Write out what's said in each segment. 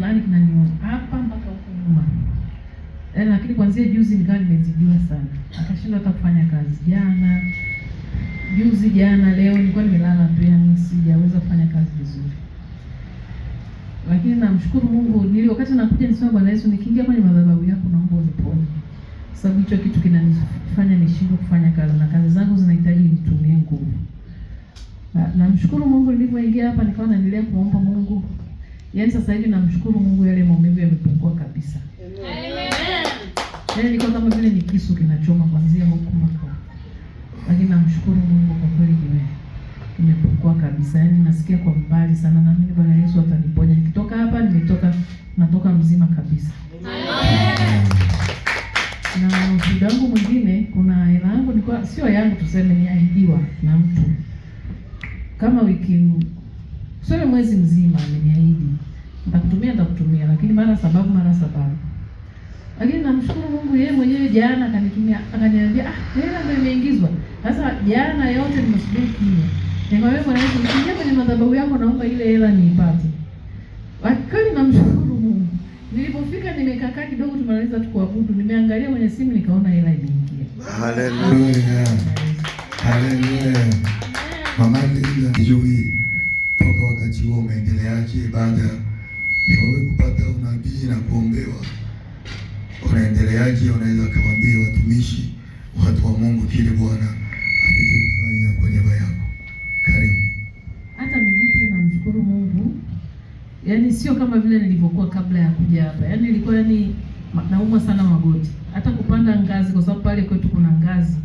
fulani kinaniuma hapa mpaka huko nyuma. Lakini kuanzia juzi nikawa nimezidiwa sana. Akashindwa hata kufanya kazi. Jana, leo nilikuwa nimelala tu, yani sijaweza kufanya kazi vizuri. Lakini namshukuru Mungu, wakati nakuja nisema Bwana Yesu, nikiingia kwenye madhabahu yako naomba uniponye. Sababu hicho kitu kinanifanya nishindwe kufanya kazi na kazi zangu zinahitaji nitumie nguvu. Namshukuru Mungu, nilipoingia hapa nikawa naendelea kuomba Mungu. Yaani sasa hivi namshukuru Mungu, yale maumivu yamepungua kabisa. Amen. Yaani nilikuwa kama vile ni kisu kinachoma kuanzia huko mpaka. Lakini namshukuru Mungu kwa kweli kimepungua kabisa. Yaani nasikia kwa mbali sana, na mimi Bwana Yesu ataniponya. Nikitoka hapa natoka mzima kabisa. Amen. Na ushuhuda wangu mwingine, kuna hela yangu nilikuwa sio yangu, tuseme niahidiwa na mtu. Kama tuseme mwezi mzima ameniahidi. Nitakutumia, lakini mara sababu. Lakini namshukuru Mungu, yeye mwenyewe jana akaniambia hela ndio imeingizwa. Sasa jana yote nimesubiri kimya. Nikamwambia Bwana Yesu, nikiingia kwenye madhabahu yako naomba ile hela niipate. Wakati namshukuru Mungu. Nilipofika nimekaa kidogo tumaliza kuabudu, nimeangalia kwenye simu nikaona hela imeingia. Haleluya. Haleluya. Mama Linda, sijui toka wakati huo umeendeleaje baada ya wewe kupata unabii na kuombewa? Unaendeleaje? Unaweza kumwambia watumishi, watu wa Mungu kile Bwana alichofanya kwa niaba yako? Karibu. Hata miguu pia namshukuru Mungu. Yaani sio kama vile nilivyokuwa kabla ya kuja hapa. Yaani nilikuwa naumwa sana magoti. Hata kupanda ngazi, kwa sababu pale kwetu kuna ngazi.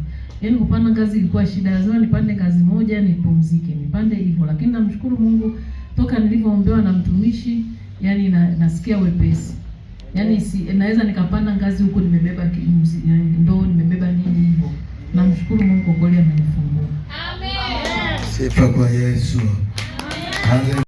Yaani kupanda ngazi ilikuwa shida. Lazima nipande ngazi moja nipumzike, nipande hivyo. Lakini namshukuru Mungu, toka nilivyoombewa na mtumishi, yaani nasikia wepesi. Yaani naweza nikapanda ngazi huko nimebeba ndoo, nimebeba nini hivyo. Namshukuru Mungu kwa kweli amenifungua. Amen. Sifa kwa Yesu. Amen.